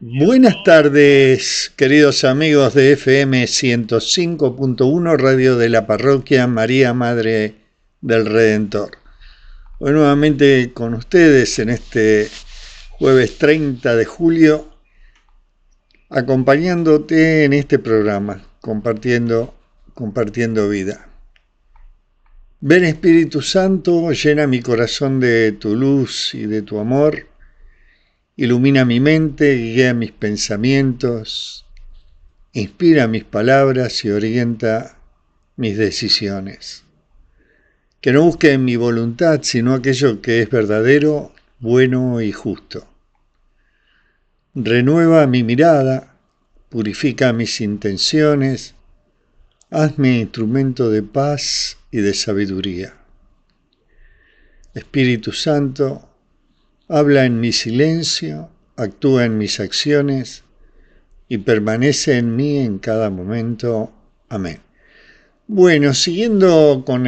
Buenas tardes, queridos amigos de FM 105.1, Radio de la Parroquia María Madre del Redentor. Hoy nuevamente con ustedes en este jueves 30 de julio, acompañándote en este programa, compartiendo vida. Ven Espíritu Santo, llena mi corazón de tu luz y de tu amor. Ilumina mi mente, guía mis pensamientos, inspira mis palabras y orienta mis decisiones. Que no busque en mi voluntad, sino aquello que es verdadero, bueno y justo. Renueva mi mirada, purifica mis intenciones, hazme instrumento de paz y de sabiduría. Espíritu Santo, habla en mi silencio, actúa en mis acciones y permanece en mí en cada momento. Amén. Bueno, siguiendo con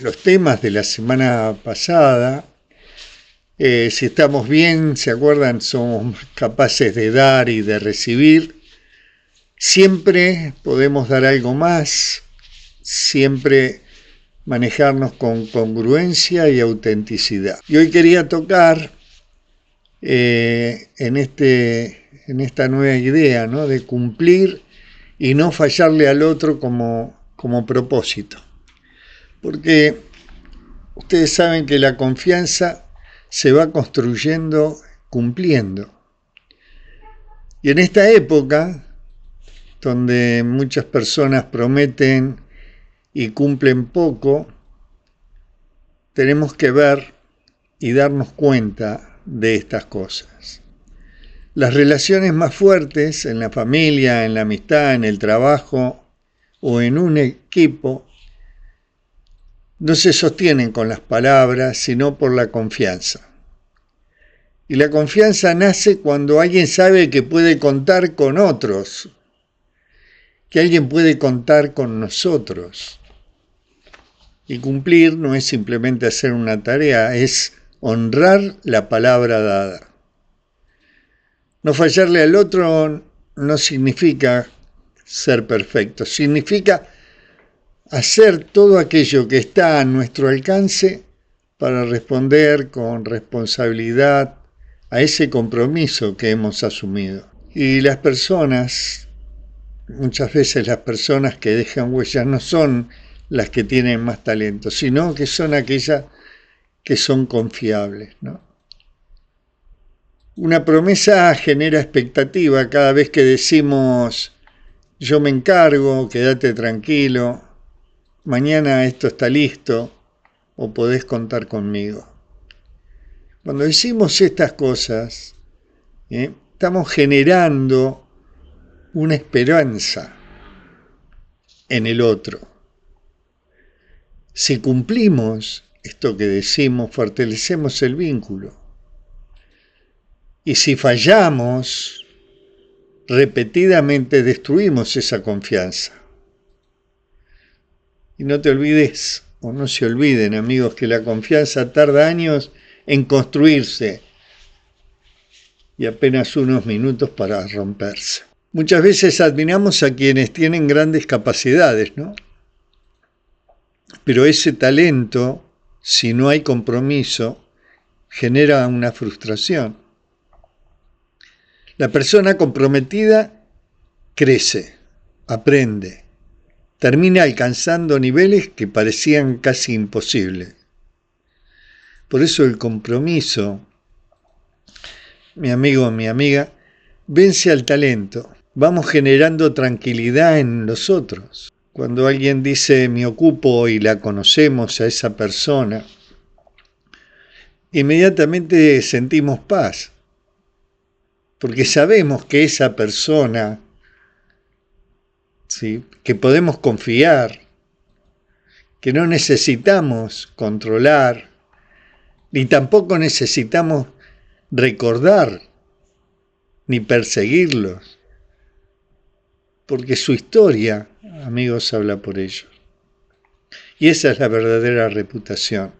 los temas de la semana pasada, si estamos bien, ¿se acuerdan? Somos capaces de dar y de recibir. Siempre podemos dar algo más, siempre manejarnos con congruencia y autenticidad. Y hoy quería tocar en esta nueva idea, ¿no?, de cumplir y no fallarle al otro como propósito. Porque ustedes saben que la confianza se va construyendo cumpliendo. Y en esta época, donde muchas personas prometen y cumplen poco, tenemos que ver y darnos cuenta de estas cosas. Las relaciones más fuertes en la familia, en la amistad, en el trabajo o en un equipo no se sostienen con las palabras, sino por la confianza. Y la confianza nace cuando alguien sabe que puede contar con otros, que alguien puede contar con nosotros. Y cumplir no es simplemente hacer una tarea, es honrar la palabra dada. No fallarle al otro no significa ser perfecto, significa hacer todo aquello que está a nuestro alcance para responder con responsabilidad a ese compromiso que hemos asumido. Y las personas, muchas veces las personas que dejan huellas no son las que tienen más talento, sino que son aquellas que son confiables, ¿no? Una promesa genera expectativa cada vez que decimos yo me encargo, quédate tranquilo, mañana esto está listo o podés contar conmigo. Cuando decimos estas cosas, estamos generando una esperanza en el otro. Si cumplimos esto que decimos, fortalecemos el vínculo. Y si fallamos, repetidamente destruimos esa confianza. Y no te olvides, o no se olviden, amigos, que la confianza tarda años en construirse y apenas unos minutos para romperse. Muchas veces admiramos a quienes tienen grandes capacidades, ¿no? Pero ese talento, si no hay compromiso, genera una frustración. La persona comprometida crece, aprende, termina alcanzando niveles que parecían casi imposibles. Por eso el compromiso, mi amigo, mi amiga, vence al talento. Vamos generando tranquilidad en los otros. Cuando alguien dice me ocupo y la conocemos a esa persona, inmediatamente sentimos paz. Porque sabemos que esa persona, ¿sí?, que podemos confiar, que no necesitamos controlar, ni tampoco necesitamos recordar, ni perseguirlos, porque su historia, amigos, habla por ellos. Y esa es la verdadera reputación.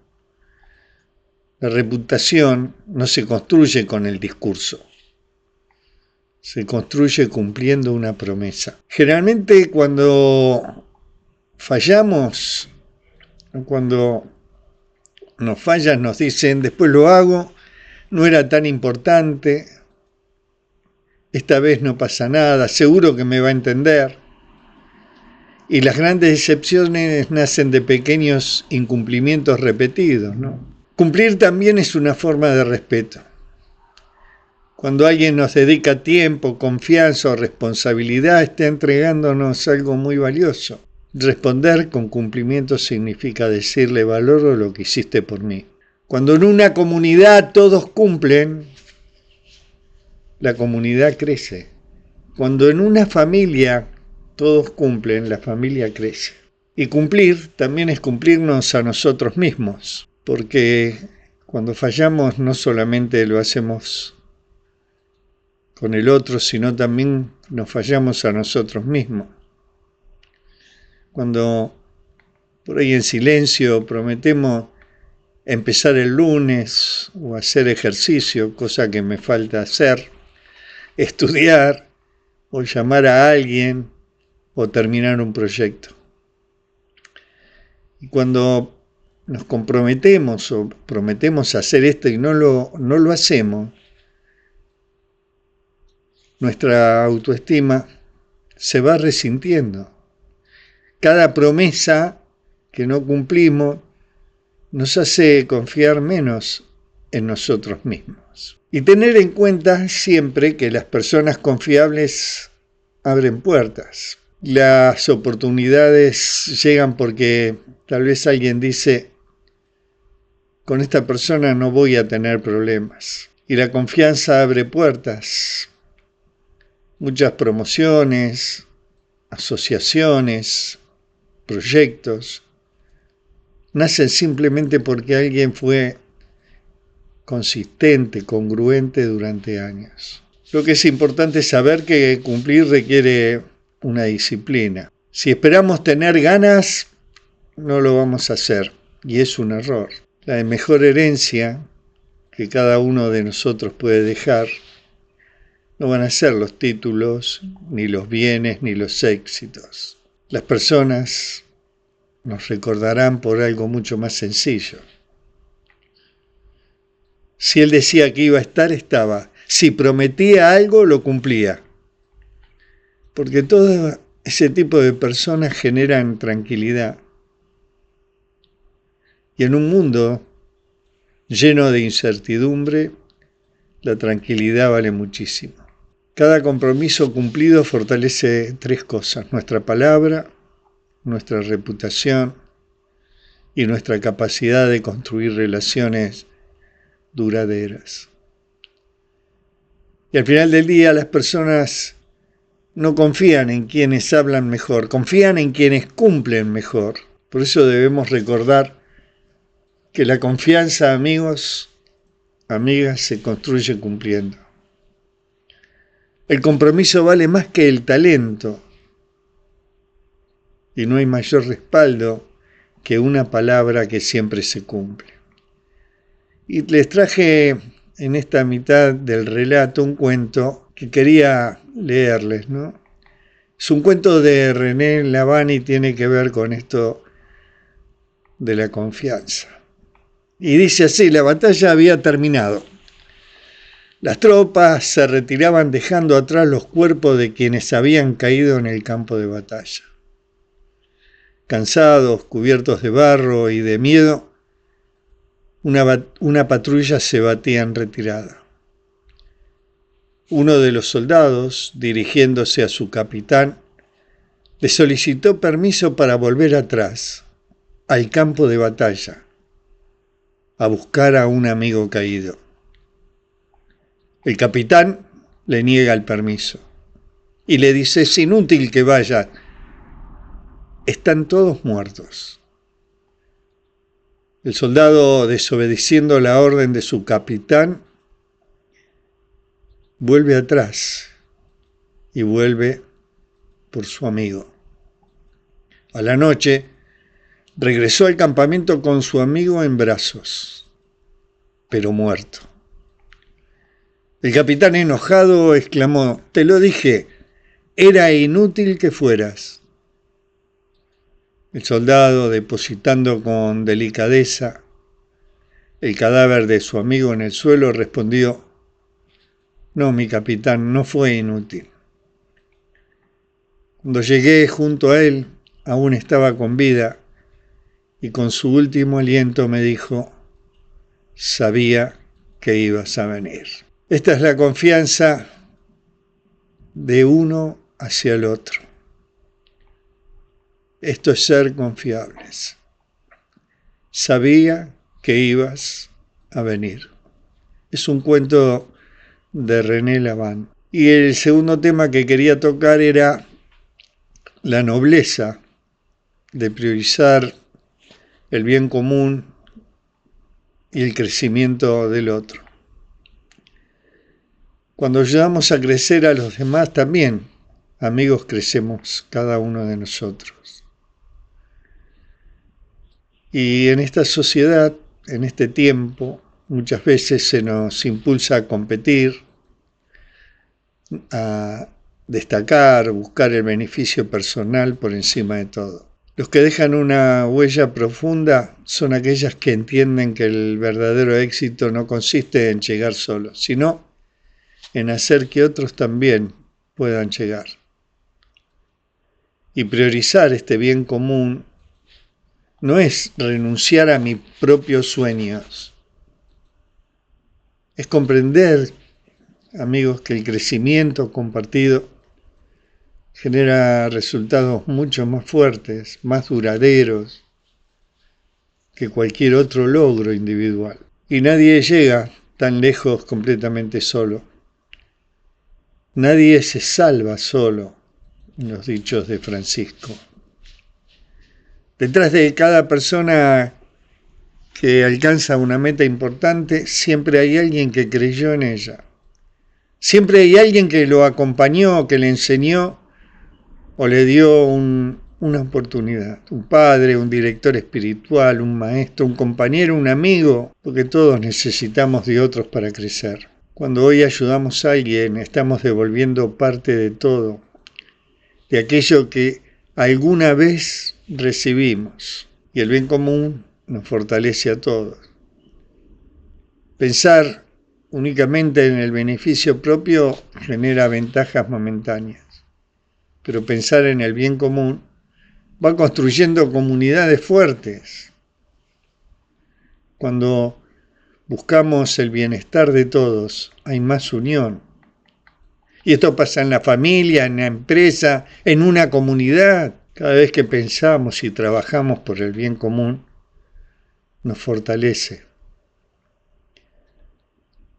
La reputación no se construye con el discurso. se construye cumpliendo una promesa. Generalmente cuando fallamos, cuando nos fallan, nos dicen, después lo hago, no era tan importante, esta vez no pasa nada, seguro que me va a entender. Y las grandes decepciones nacen de pequeños incumplimientos repetidos, ¿no? Cumplir también es una forma de respeto. Cuando alguien nos dedica tiempo, confianza o responsabilidad, está entregándonos algo muy valioso. Responder con cumplimiento significa decirle valoro lo que hiciste por mí. Cuando en una comunidad todos cumplen, la comunidad crece. Cuando en una familia todos cumplen, la familia crece. Y cumplir también es cumplirnos a nosotros mismos, porque cuando fallamos no solamente lo hacemos con el otro, sino también nos fallamos a nosotros mismos. Cuando por ahí en silencio prometemos empezar el lunes o hacer ejercicio, cosa que me falta hacer, estudiar o llamar a alguien o terminar un proyecto. Y cuando nos comprometemos o prometemos hacer esto y no lo hacemos, nuestra autoestima se va resintiendo. Cada promesa que no cumplimos nos hace confiar menos en nosotros mismos. Y tener en cuenta siempre que las personas confiables abren puertas. Las oportunidades llegan porque tal vez alguien dice, con esta persona no voy a tener problemas. Y la confianza abre puertas. Muchas promociones, asociaciones, proyectos, nacen simplemente porque alguien fue consistente, congruente durante años. Lo que es importante es saber que cumplir requiere una disciplina. Si esperamos tener ganas, no lo vamos a hacer, y es un error. La mejor herencia que cada uno de nosotros puede dejar no van a ser los títulos, ni los bienes, ni los éxitos. Las personas nos recordarán por algo mucho más sencillo. Si él decía que iba a estar, estaba. Si prometía algo, lo cumplía. Porque todo ese tipo de personas generan tranquilidad. Y en un mundo lleno de incertidumbre, la tranquilidad vale muchísimo. Cada compromiso cumplido fortalece tres cosas: nuestra palabra, nuestra reputación y nuestra capacidad de construir relaciones duraderas. Y al final del día las personas no confían en quienes hablan mejor, confían en quienes cumplen mejor. Por eso debemos recordar que la confianza, amigos, amigas, se construye cumpliendo. El compromiso vale más que el talento, y no hay mayor respaldo que una palabra que siempre se cumple. Y les traje en esta mitad del relato un cuento que quería leerles, ¿no? Es un cuento de René Laván y tiene que ver con esto de la confianza. Y dice así: la batalla había terminado. Las tropas se retiraban dejando atrás los cuerpos de quienes habían caído en el campo de batalla. Cansados, cubiertos de barro y de miedo, una patrulla se batía en retirada. Uno de los soldados, dirigiéndose a su capitán, le solicitó permiso para volver atrás, al campo de batalla, a buscar a un amigo caído. El capitán le niega el permiso y le dice: es inútil que vaya, están todos muertos. El soldado, desobedeciendo la orden de su capitán, vuelve atrás y vuelve por su amigo. A la noche, regresó al campamento con su amigo en brazos, pero muerto. El capitán enojado exclamó: «Te lo dije, era inútil que fueras». El soldado, depositando con delicadeza el cadáver de su amigo en el suelo, respondió: «No, mi capitán, no fue inútil. Cuando llegué junto a él, aún estaba con vida, y con su último aliento me dijo: sabía que ibas a venir». Esta es la confianza de uno hacia el otro. Esto es ser confiables. Sabía que ibas a venir. Es un cuento de René Lavand. Y el segundo tema que quería tocar era la nobleza de priorizar el bien común y el crecimiento del otro. Cuando ayudamos a crecer a los demás también, amigos, crecemos cada uno de nosotros. Y en esta sociedad, en este tiempo, muchas veces se nos impulsa a competir, a destacar, buscar el beneficio personal por encima de todo. Los que dejan una huella profunda son aquellas que entienden que el verdadero éxito no consiste en llegar solos, sino en hacer que otros también puedan llegar. Y priorizar este bien común no es renunciar a mis propios sueños. Es comprender, amigos, que el crecimiento compartido genera resultados mucho más fuertes, más duraderos que cualquier otro logro individual. Y nadie llega tan lejos completamente solo. Nadie se salva solo, en los dichos de Francisco. Detrás de cada persona que alcanza una meta importante, siempre hay alguien que creyó en ella. Siempre hay alguien que lo acompañó, que le enseñó o le dio una oportunidad. Un padre, un director espiritual, un maestro, un compañero, un amigo, porque todos necesitamos de otros para crecer. Cuando hoy ayudamos a alguien, estamos devolviendo parte de todo, de aquello que alguna vez recibimos. Y el bien común nos fortalece a todos. Pensar únicamente en el beneficio propio genera ventajas momentáneas, pero pensar en el bien común va construyendo comunidades fuertes. Cuando buscamos el bienestar de todos, hay más unión. Y esto pasa en la familia, en la empresa, en una comunidad. Cada vez que pensamos y trabajamos por el bien común, nos fortalece.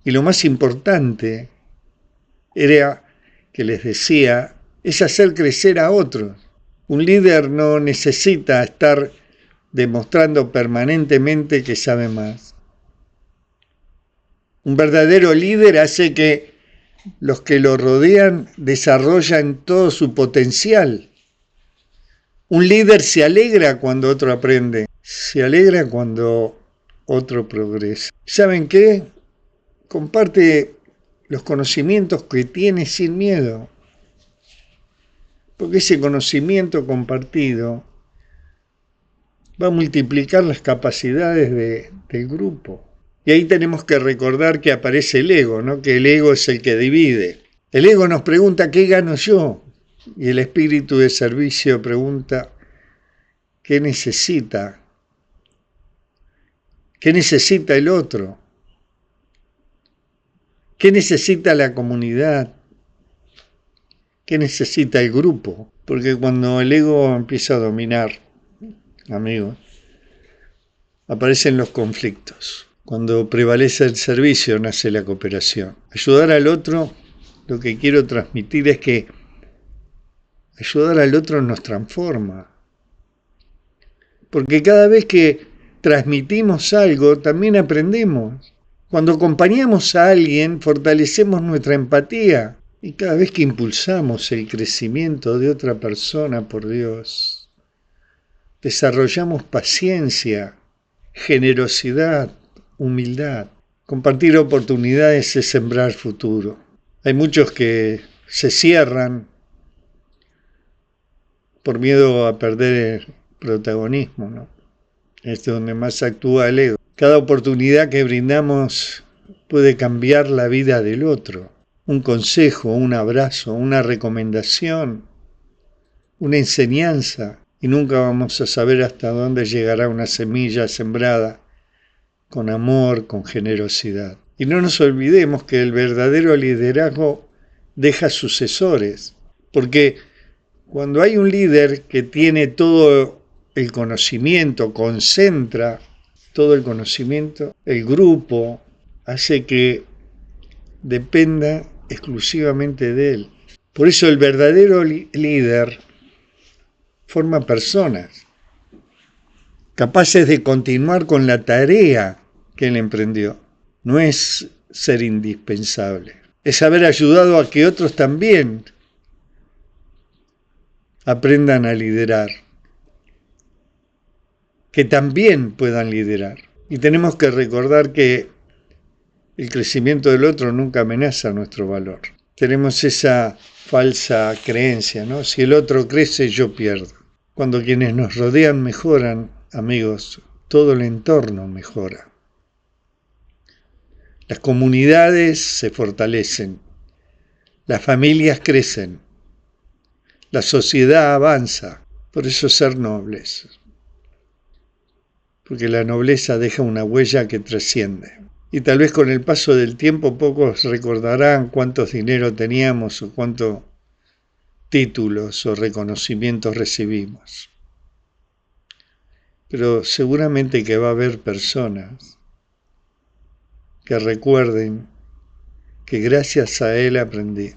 Y lo más importante era, que les decía, es hacer crecer a otros. Un líder no necesita estar demostrando permanentemente que sabe más. Un verdadero líder hace que los que lo rodean desarrollen todo su potencial. Un líder se alegra cuando otro aprende, se alegra cuando otro progresa. ¿Saben qué? Comparte los conocimientos que tiene sin miedo, porque ese conocimiento compartido va a multiplicar las capacidades del grupo. Y ahí tenemos que recordar que aparece el ego, ¿no? Que el ego es el que divide. El ego nos pregunta: ¿qué gano yo? Y el espíritu de servicio pregunta: ¿qué necesita? ¿Qué necesita el otro? ¿Qué necesita la comunidad? ¿Qué necesita el grupo? Porque cuando el ego empieza a dominar, amigos, aparecen los conflictos. Cuando prevalece el servicio, nace la cooperación. Ayudar al otro, lo que quiero transmitir es que ayudar al otro nos transforma. Porque cada vez que transmitimos algo, también aprendemos. Cuando acompañamos a alguien, fortalecemos nuestra empatía. Y cada vez que impulsamos el crecimiento de otra persona, por Dios, desarrollamos paciencia, generosidad, humildad. Compartir oportunidades es sembrar futuro. Hay muchos que se cierran por miedo a perder el protagonismo, ¿no? Es donde más actúa el ego. Cada oportunidad que brindamos puede cambiar la vida del otro. Un consejo, un abrazo, una recomendación, una enseñanza. Y nunca vamos a saber hasta dónde llegará una semilla sembrada con amor, con generosidad. Y no nos olvidemos que el verdadero liderazgo deja sucesores, porque cuando hay un líder que tiene todo el conocimiento, concentra todo el conocimiento, el grupo hace que dependa exclusivamente de él. Por eso el verdadero líder forma personas capaces de continuar con la tarea que él emprendió. No es ser indispensable, es haber ayudado a que otros también aprendan a liderar, que también puedan liderar. Y tenemos que recordar que el crecimiento del otro nunca amenaza nuestro valor. Tenemos esa falsa creencia, ¿no? Si el otro crece, yo pierdo. Cuando quienes nos rodean mejoran, amigos, todo el entorno mejora. Las comunidades se fortalecen, las familias crecen, la sociedad avanza. Por eso ser nobles, porque la nobleza deja una huella que trasciende. Y tal vez con el paso del tiempo pocos recordarán cuántos dinero teníamos o cuántos títulos o reconocimientos recibimos. Pero seguramente que va a haber personas que recuerden que gracias a él aprendí,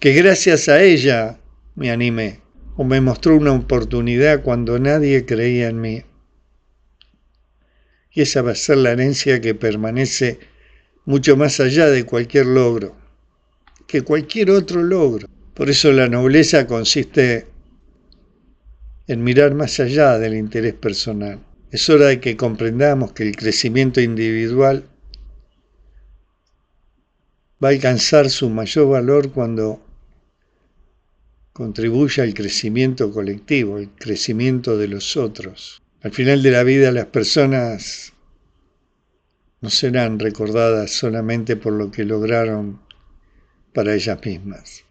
que gracias a ella me animé o me mostró una oportunidad cuando nadie creía en mí. Y esa va a ser la herencia que permanece mucho más allá de cualquier logro, que cualquier otro logro. Por eso la nobleza consiste en mirar más allá del interés personal. Es hora de que comprendamos que el crecimiento individual va a alcanzar su mayor valor cuando contribuya al crecimiento colectivo, el crecimiento de los otros. Al final de la vida las personas no serán recordadas solamente por lo que lograron para ellas mismas.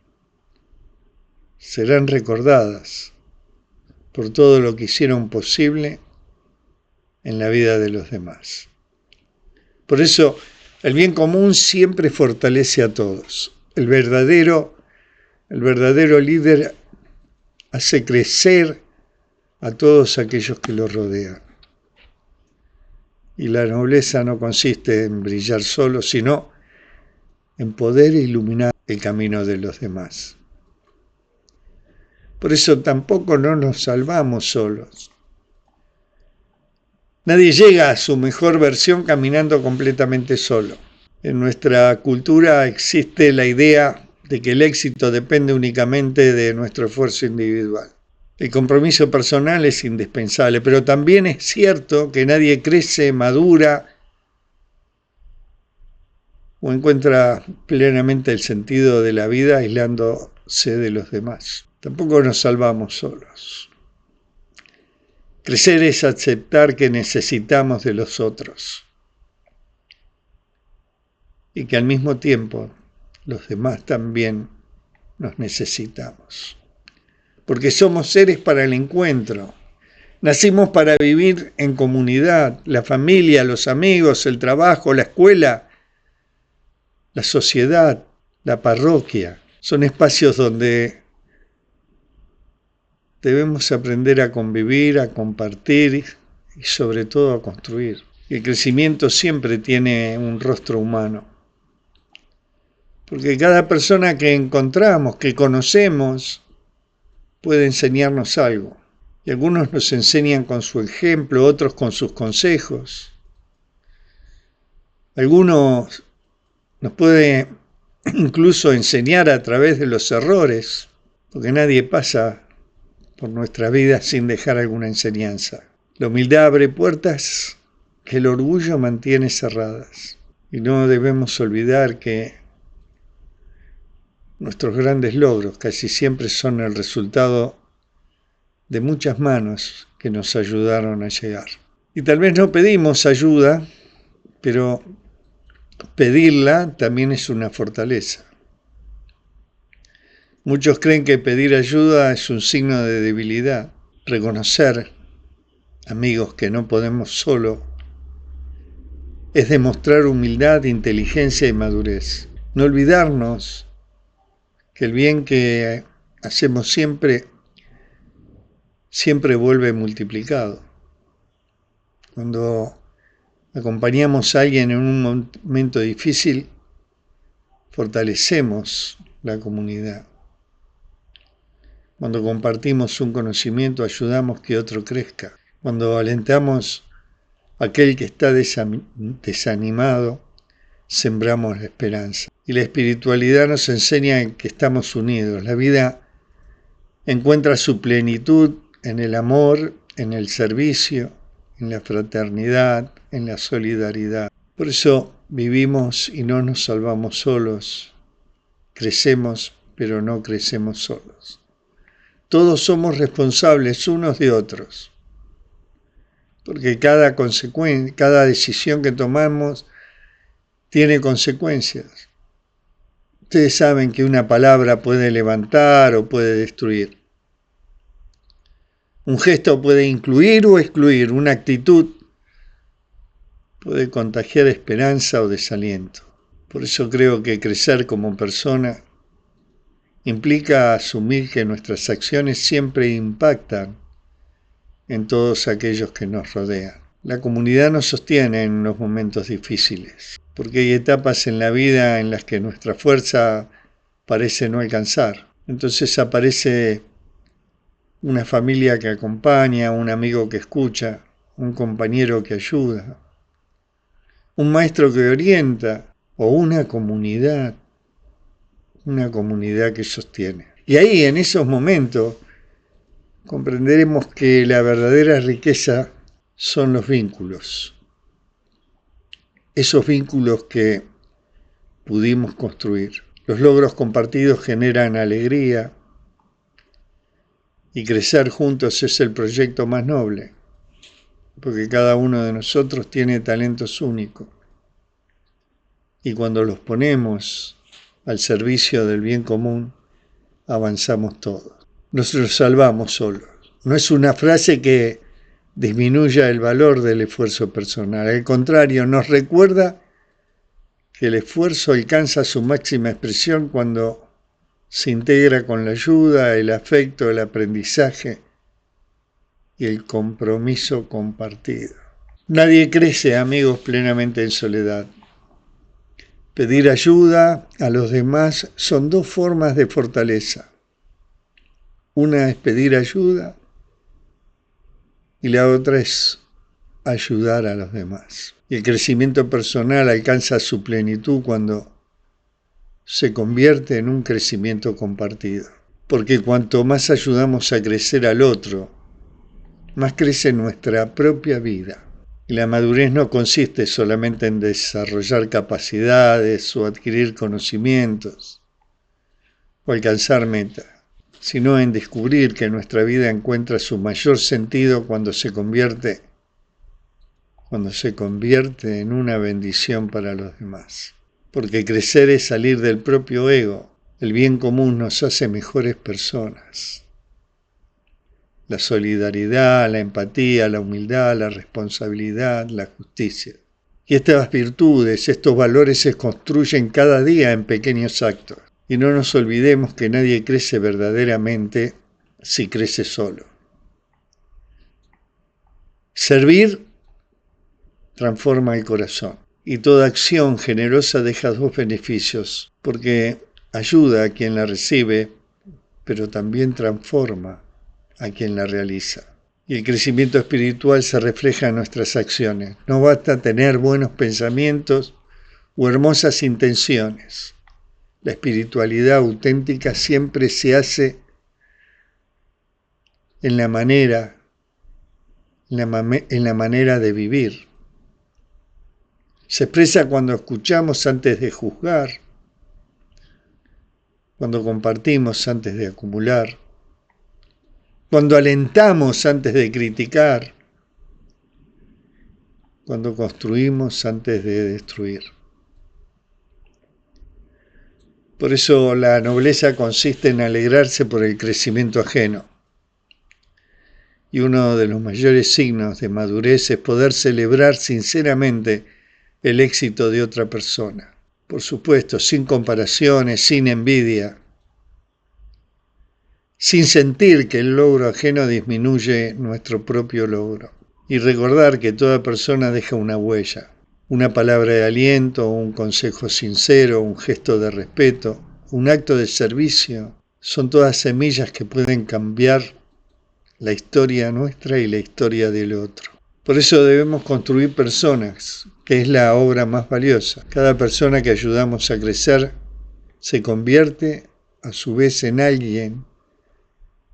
Serán recordadas por todo lo que hicieron posible en la vida de los demás. Por eso, el bien común siempre fortalece a todos. El verdadero líder hace crecer a todos aquellos que lo rodean. Y la nobleza no consiste en brillar solo, sino en poder iluminar el camino de los demás. Por eso tampoco no nos salvamos solos. Nadie llega a su mejor versión caminando completamente solo. En nuestra cultura existe la idea de que el éxito depende únicamente de nuestro esfuerzo individual. El compromiso personal es indispensable, pero también es cierto que nadie crece, madura o encuentra plenamente el sentido de la vida aislándose de los demás. Tampoco nos salvamos solos. Crecer es aceptar que necesitamos de los otros y que al mismo tiempo los demás también nos necesitamos. Porque somos seres para el encuentro. Nacimos para vivir en comunidad, la familia, los amigos, el trabajo, la escuela, la sociedad, la parroquia. Son espacios donde debemos aprender a convivir, a compartir y sobre todo a construir. El crecimiento siempre tiene un rostro humano. Porque cada persona que encontramos, que conocemos, puede enseñarnos algo. Y algunos nos enseñan con su ejemplo, otros con sus consejos. Algunos nos pueden incluso enseñar a través de los errores, porque nadie pasa por nuestra vida sin dejar alguna enseñanza. La humildad abre puertas que el orgullo mantiene cerradas. Y no debemos olvidar que nuestros grandes logros casi siempre son el resultado de muchas manos que nos ayudaron a llegar. Y tal vez no pedimos ayuda, pero pedirla también es una fortaleza. Muchos creen que pedir ayuda es un signo de debilidad. Reconocer, amigos, que no podemos solo, es demostrar humildad, inteligencia y madurez. No olvidarnos que el bien que hacemos siempre vuelve multiplicado. Cuando acompañamos a alguien en un momento difícil, fortalecemos la comunidad. Cuando compartimos un conocimiento, ayudamos que otro crezca. Cuando alentamos a aquel que está desanimado, sembramos la esperanza. Y la espiritualidad nos enseña que estamos unidos. La vida encuentra su plenitud en el amor, en el servicio, en la fraternidad, en la solidaridad. Por eso vivimos y no nos salvamos solos. Crecemos, pero no crecemos solos. Todos somos responsables unos de otros, porque cada decisión que tomamos tiene consecuencias. Ustedes saben que una palabra puede levantar o puede destruir. Un gesto puede incluir o excluir, una actitud puede contagiar esperanza o desaliento. Por eso creo que crecer como persona implica asumir que nuestras acciones siempre impactan en todos aquellos que nos rodean. La comunidad nos sostiene en los momentos difíciles, porque hay etapas en la vida en las que nuestra fuerza parece no alcanzar. Entonces aparece una familia que acompaña, un amigo que escucha, un compañero que ayuda, un maestro que orienta o una comunidad que sostiene. Y ahí, en esos momentos, comprenderemos que la verdadera riqueza son los vínculos. Esos vínculos que pudimos construir. Los logros compartidos generan alegría y crecer juntos es el proyecto más noble, porque cada uno de nosotros tiene talentos únicos. Y cuando los ponemos al servicio del bien común, avanzamos todos. Nos los salvamos solos. No es una frase que disminuya el valor del esfuerzo personal. Al contrario, nos recuerda que el esfuerzo alcanza su máxima expresión cuando se integra con la ayuda, el afecto, el aprendizaje y el compromiso compartido. Nadie crece, amigos, plenamente en soledad. Pedir ayuda a los demás son dos formas de fortaleza. Una es pedir ayuda y la otra es ayudar a los demás. Y el crecimiento personal alcanza su plenitud cuando se convierte en un crecimiento compartido. Porque cuanto más ayudamos a crecer al otro, más crece nuestra propia vida. Y la madurez no consiste solamente en desarrollar capacidades o adquirir conocimientos o alcanzar metas, sino en descubrir que nuestra vida encuentra su mayor sentido cuando se convierte en una bendición para los demás. Porque crecer es salir del propio ego. El bien común nos hace mejores personas. La solidaridad, la empatía, la humildad, la responsabilidad, la justicia. Y estas virtudes, estos valores se construyen cada día en pequeños actos. Y no nos olvidemos que nadie crece verdaderamente si crece solo. Servir transforma el corazón. Y toda acción generosa deja dos beneficios, porque ayuda a quien la recibe, pero también transforma a quien la realiza. Y el crecimiento espiritual se refleja en nuestras acciones. No basta tener buenos pensamientos o hermosas intenciones. La espiritualidad auténtica siempre se hace en la manera de vivir. Se expresa cuando escuchamos antes de juzgar, cuando compartimos antes de acumular, cuando alentamos antes de criticar, cuando construimos antes de destruir. Por eso la nobleza consiste en alegrarse por el crecimiento ajeno. Y uno de los mayores signos de madurez es poder celebrar sinceramente el éxito de otra persona. Por supuesto, sin comparaciones, sin envidia, sin sentir que el logro ajeno disminuye nuestro propio logro. Y recordar que toda persona deja una huella, una palabra de aliento, un consejo sincero, un gesto de respeto, un acto de servicio. Son todas semillas que pueden cambiar la historia nuestra y la historia del otro. Por eso debemos construir personas, que es la obra más valiosa. Cada persona que ayudamos a crecer se convierte a su vez en alguien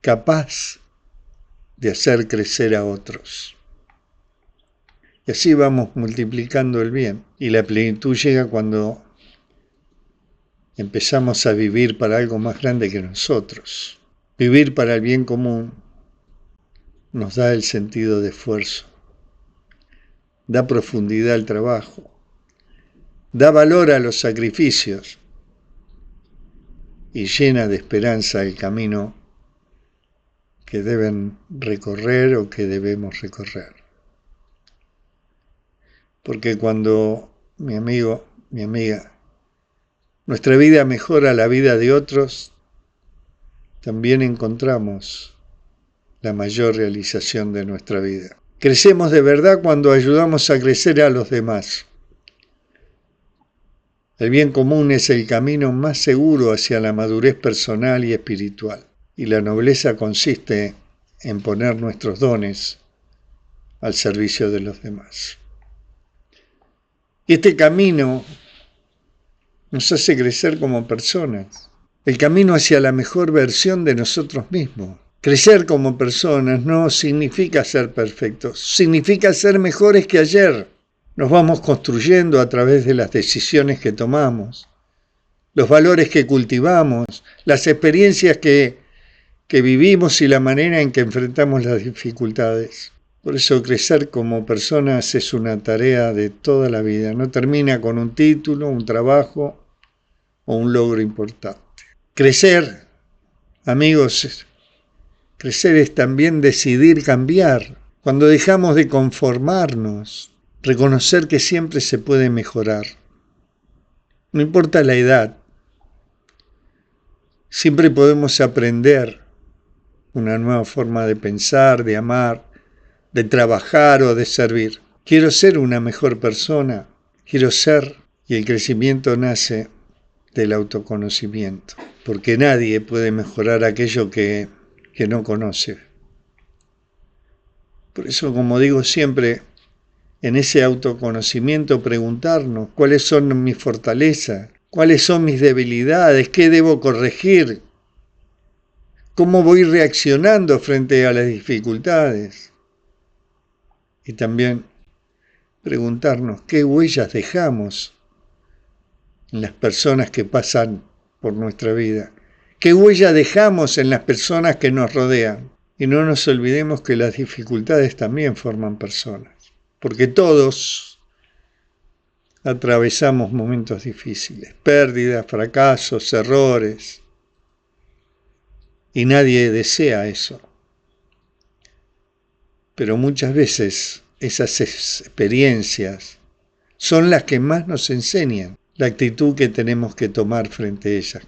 capaz de hacer crecer a otros. Y así vamos multiplicando el bien. Y la plenitud llega cuando empezamos a vivir para algo más grande que nosotros. Vivir para el bien común nos da el sentido de esfuerzo, da profundidad al trabajo, da valor a los sacrificios y llena de esperanza el camino que deben recorrer o que debemos recorrer. Porque cuando, mi amigo, mi amiga, nuestra vida mejora la vida de otros, también encontramos la mayor realización de nuestra vida. Crecemos de verdad cuando ayudamos a crecer a los demás. El bien común es el camino más seguro hacia la madurez personal y espiritual. Y la nobleza consiste en poner nuestros dones al servicio de los demás. Y este camino nos hace crecer como personas. El camino hacia la mejor versión de nosotros mismos. Crecer como personas no significa ser perfectos, significa ser mejores que ayer. Nos vamos construyendo a través de las decisiones que tomamos, los valores que cultivamos, las experiencias que vivimos y la manera en que enfrentamos las dificultades. Por eso crecer como personas es una tarea de toda la vida. No termina con un título, un trabajo o un logro importante. Crecer, amigos, crecer es también decidir cambiar. Cuando dejamos de conformarnos, reconocer que siempre se puede mejorar. No importa la edad, siempre podemos aprender una nueva forma de pensar, de amar, de trabajar o de servir. Quiero ser una mejor persona, quiero ser, y el crecimiento nace del autoconocimiento, porque nadie puede mejorar aquello que no conoce. Por eso, como digo siempre, en ese autoconocimiento preguntarnos cuáles son mis fortalezas, cuáles son mis debilidades, qué debo corregir, cómo voy reaccionando frente a las dificultades. Y también preguntarnos qué huellas dejamos en las personas que pasan por nuestra vida. ¿Qué huella dejamos en las personas que nos rodean? Y no nos olvidemos que las dificultades también forman personas, porque todos atravesamos momentos difíciles, pérdidas, fracasos, errores, y nadie desea eso. Pero muchas veces esas experiencias son las que más nos enseñan la actitud que tenemos que tomar frente a ellas,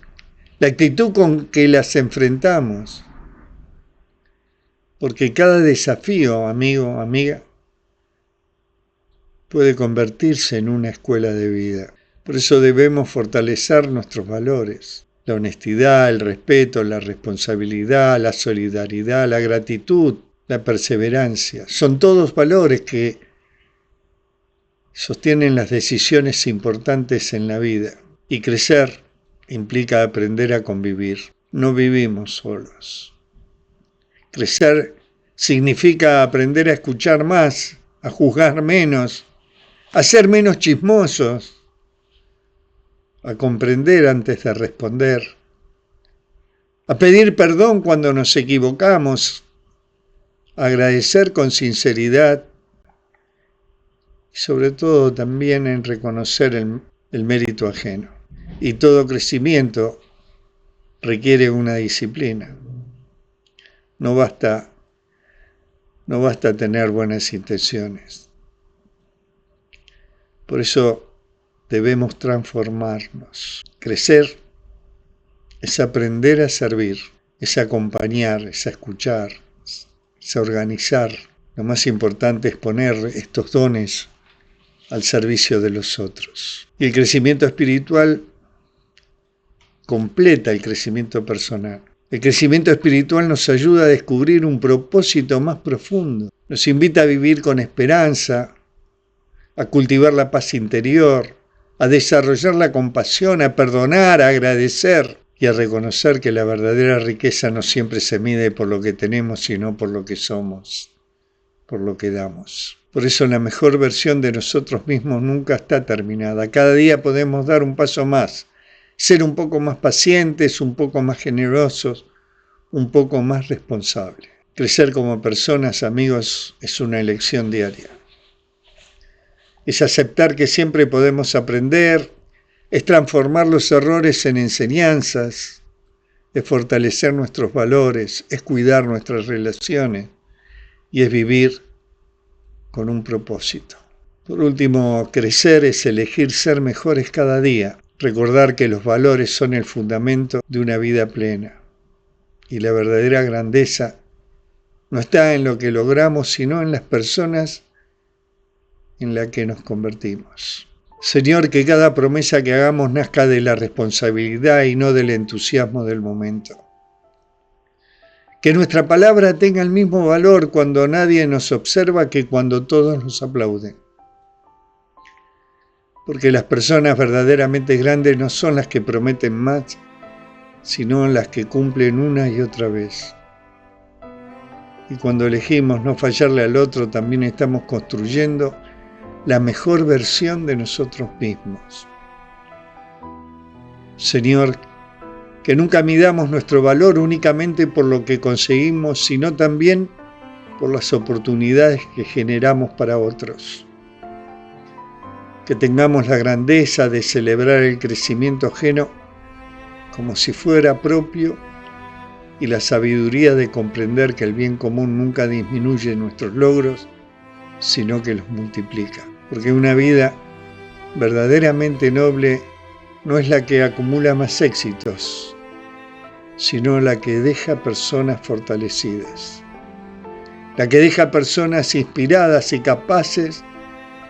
la actitud con que las enfrentamos. Porque cada desafío, amigo, amiga, puede convertirse en una escuela de vida. Por eso debemos fortalecer nuestros valores, la honestidad, el respeto, la responsabilidad, la solidaridad, la gratitud, la perseverancia. Son todos valores que sostienen las decisiones importantes en la vida. Y crecer implica aprender a convivir. No vivimos solos. Crecer significa aprender a escuchar más, a juzgar menos, a ser menos chismosos, a comprender antes de responder, a pedir perdón cuando nos equivocamos, a agradecer con sinceridad y sobre todo también en reconocer el mérito ajeno. Y todo crecimiento requiere una disciplina. No basta tener buenas intenciones. Por eso debemos transformarnos. Crecer es aprender a servir, es acompañar, es escuchar, es organizar. Lo más importante es poner estos dones al servicio de los otros. Y el crecimiento espiritual completa el crecimiento personal. El crecimiento espiritual nos ayuda a descubrir un propósito más profundo. Nos invita a vivir con esperanza, a cultivar la paz interior, a desarrollar la compasión, a perdonar, a agradecer y a reconocer que la verdadera riqueza no siempre se mide por lo que tenemos, sino por lo que somos, por lo que damos. Por eso la mejor versión de nosotros mismos nunca está terminada. Cada día podemos dar un paso más, ser un poco más pacientes, un poco más generosos, un poco más responsables. Crecer como personas, amigos, es una elección diaria. Es aceptar que siempre podemos aprender, es transformar los errores en enseñanzas, es fortalecer nuestros valores, es cuidar nuestras relaciones y es vivir con un propósito. Por último, crecer es elegir ser mejores cada día, recordar que los valores son el fundamento de una vida plena y la verdadera grandeza no está en lo que logramos, sino en las personas en las que nos convertimos. Señor, que cada promesa que hagamos nazca de la responsabilidad y no del entusiasmo del momento. Que nuestra palabra tenga el mismo valor cuando nadie nos observa que cuando todos nos aplauden. Porque las personas verdaderamente grandes no son las que prometen más, sino las que cumplen una y otra vez. Y cuando elegimos no fallarle al otro, también estamos construyendo la mejor versión de nosotros mismos. Señor, que nunca midamos nuestro valor únicamente por lo que conseguimos, sino también por las oportunidades que generamos para otros. Que tengamos la grandeza de celebrar el crecimiento ajeno como si fuera propio y la sabiduría de comprender que el bien común nunca disminuye nuestros logros, sino que los multiplica. Porque una vida verdaderamente noble no es la que acumula más éxitos, sino la que deja personas fortalecidas, la que deja personas inspiradas y capaces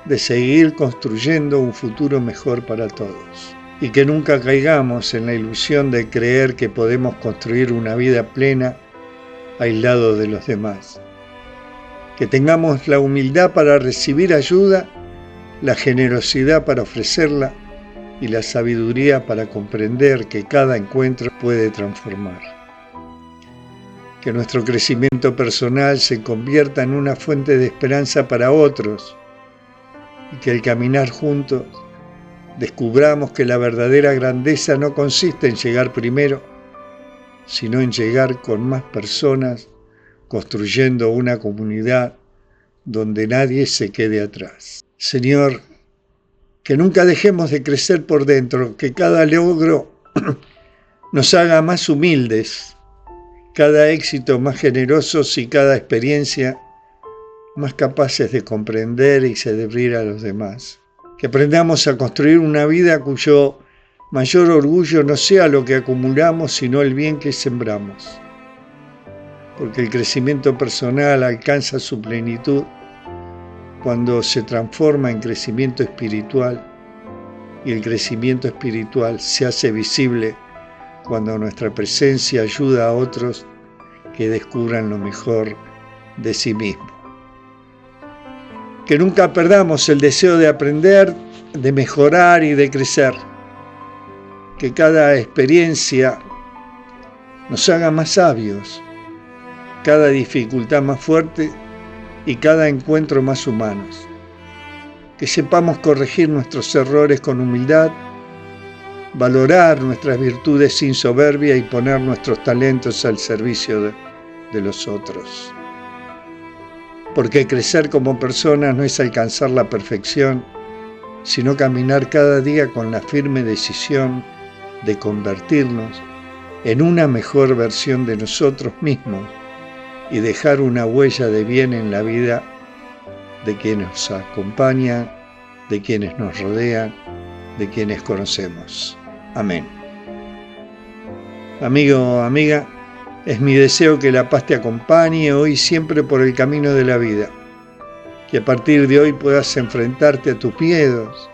de seguir construyendo un futuro mejor para todos. Y que nunca caigamos en la ilusión de creer que podemos construir una vida plena aislado de los demás. Que tengamos la humildad para recibir ayuda, la generosidad para ofrecerla y la sabiduría para comprender que cada encuentro puede transformar. Que nuestro crecimiento personal se convierta en una fuente de esperanza para otros y que al caminar juntos descubramos que la verdadera grandeza no consiste en llegar primero, sino en llegar con más personas, construyendo una comunidad donde nadie se quede atrás. Señor, que nunca dejemos de crecer por dentro, que cada logro nos haga más humildes, cada éxito más generosos y cada experiencia más capaces de comprender y servir a los demás. Que aprendamos a construir una vida cuyo mayor orgullo no sea lo que acumulamos, sino el bien que sembramos. Porque el crecimiento personal alcanza su plenitud cuando se transforma en crecimiento espiritual, y el crecimiento espiritual se hace visible cuando nuestra presencia ayuda a otros que descubran lo mejor de sí mismos. Que nunca perdamos el deseo de aprender, de mejorar y de crecer. Que cada experiencia nos haga más sabios, cada dificultad más fuerte y cada encuentro más humanos. que sepamos corregir nuestros errores con humildad, valorar nuestras virtudes sin soberbia y poner nuestros talentos al servicio de los otros. Porque crecer como personas no es alcanzar la perfección, sino caminar cada día con la firme decisión de convertirnos en una mejor versión de nosotros mismos y dejar una huella de bien en la vida de quienes nos acompañan, de quienes nos rodean, de quienes conocemos. Amén. Amigo, amiga, es mi deseo que la paz te acompañe hoy y siempre por el camino de la vida, que a partir de hoy puedas enfrentarte a tus miedos,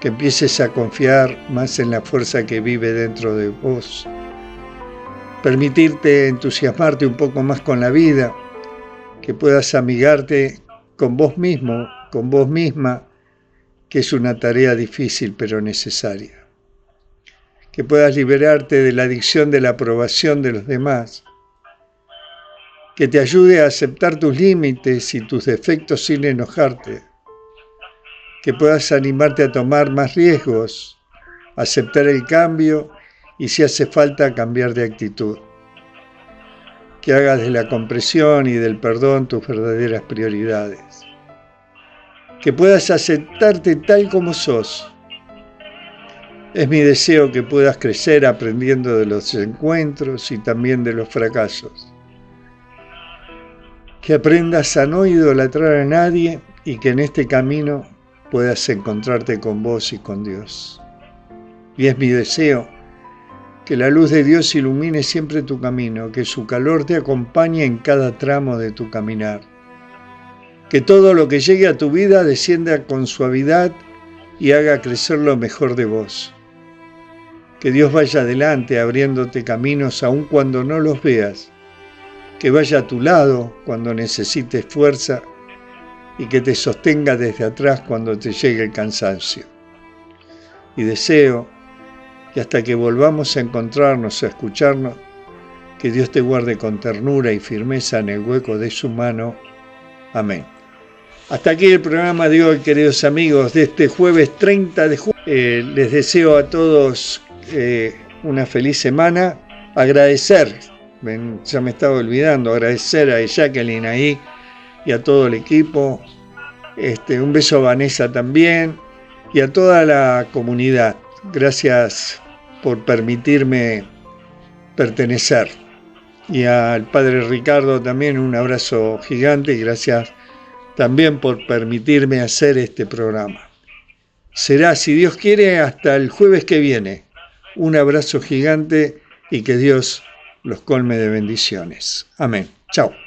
que empieces a confiar más en la fuerza que vive dentro de vos, permitirte entusiasmarte un poco más con la vida, que puedas amigarte con vos mismo, con vos misma, que es una tarea difícil pero necesaria. Que puedas liberarte de la adicción de la aprobación de los demás, que te ayude a aceptar tus límites y tus defectos sin enojarte, que puedas animarte a tomar más riesgos, aceptar el cambio y si hace falta cambiar de actitud, que hagas de la comprensión y del perdón tus verdaderas prioridades, que puedas aceptarte tal como sos. Es mi deseo que puedas crecer aprendiendo de los encuentros y también de los fracasos. Que aprendas a no idolatrar a nadie y que en este camino puedas encontrarte con vos y con Dios. Y es mi deseo que la luz de Dios ilumine siempre tu camino, que su calor te acompañe en cada tramo de tu caminar. Que todo lo que llegue a tu vida descienda con suavidad y haga crecer lo mejor de vos. Que Dios vaya adelante abriéndote caminos aun cuando no los veas, que vaya a tu lado cuando necesites fuerza y que te sostenga desde atrás cuando te llegue el cansancio. Y deseo que hasta que volvamos a encontrarnos, a escucharnos, que Dios te guarde con ternura y firmeza en el hueco de su mano. Amén. Hasta aquí el programa de hoy, queridos amigos, de este jueves 30 de junio. Les deseo a todos una feliz semana. Agradecer, ya me estaba olvidando, agradecer a Jacqueline ahí y a todo el equipo. Un beso a Vanessa también y a toda la comunidad. Gracias por permitirme pertenecer. Y al padre Ricardo también un abrazo gigante y gracias también por permitirme hacer este programa. Será, si Dios quiere, hasta el jueves que viene. Un abrazo gigante y que Dios los colme de bendiciones. Amén. Chao.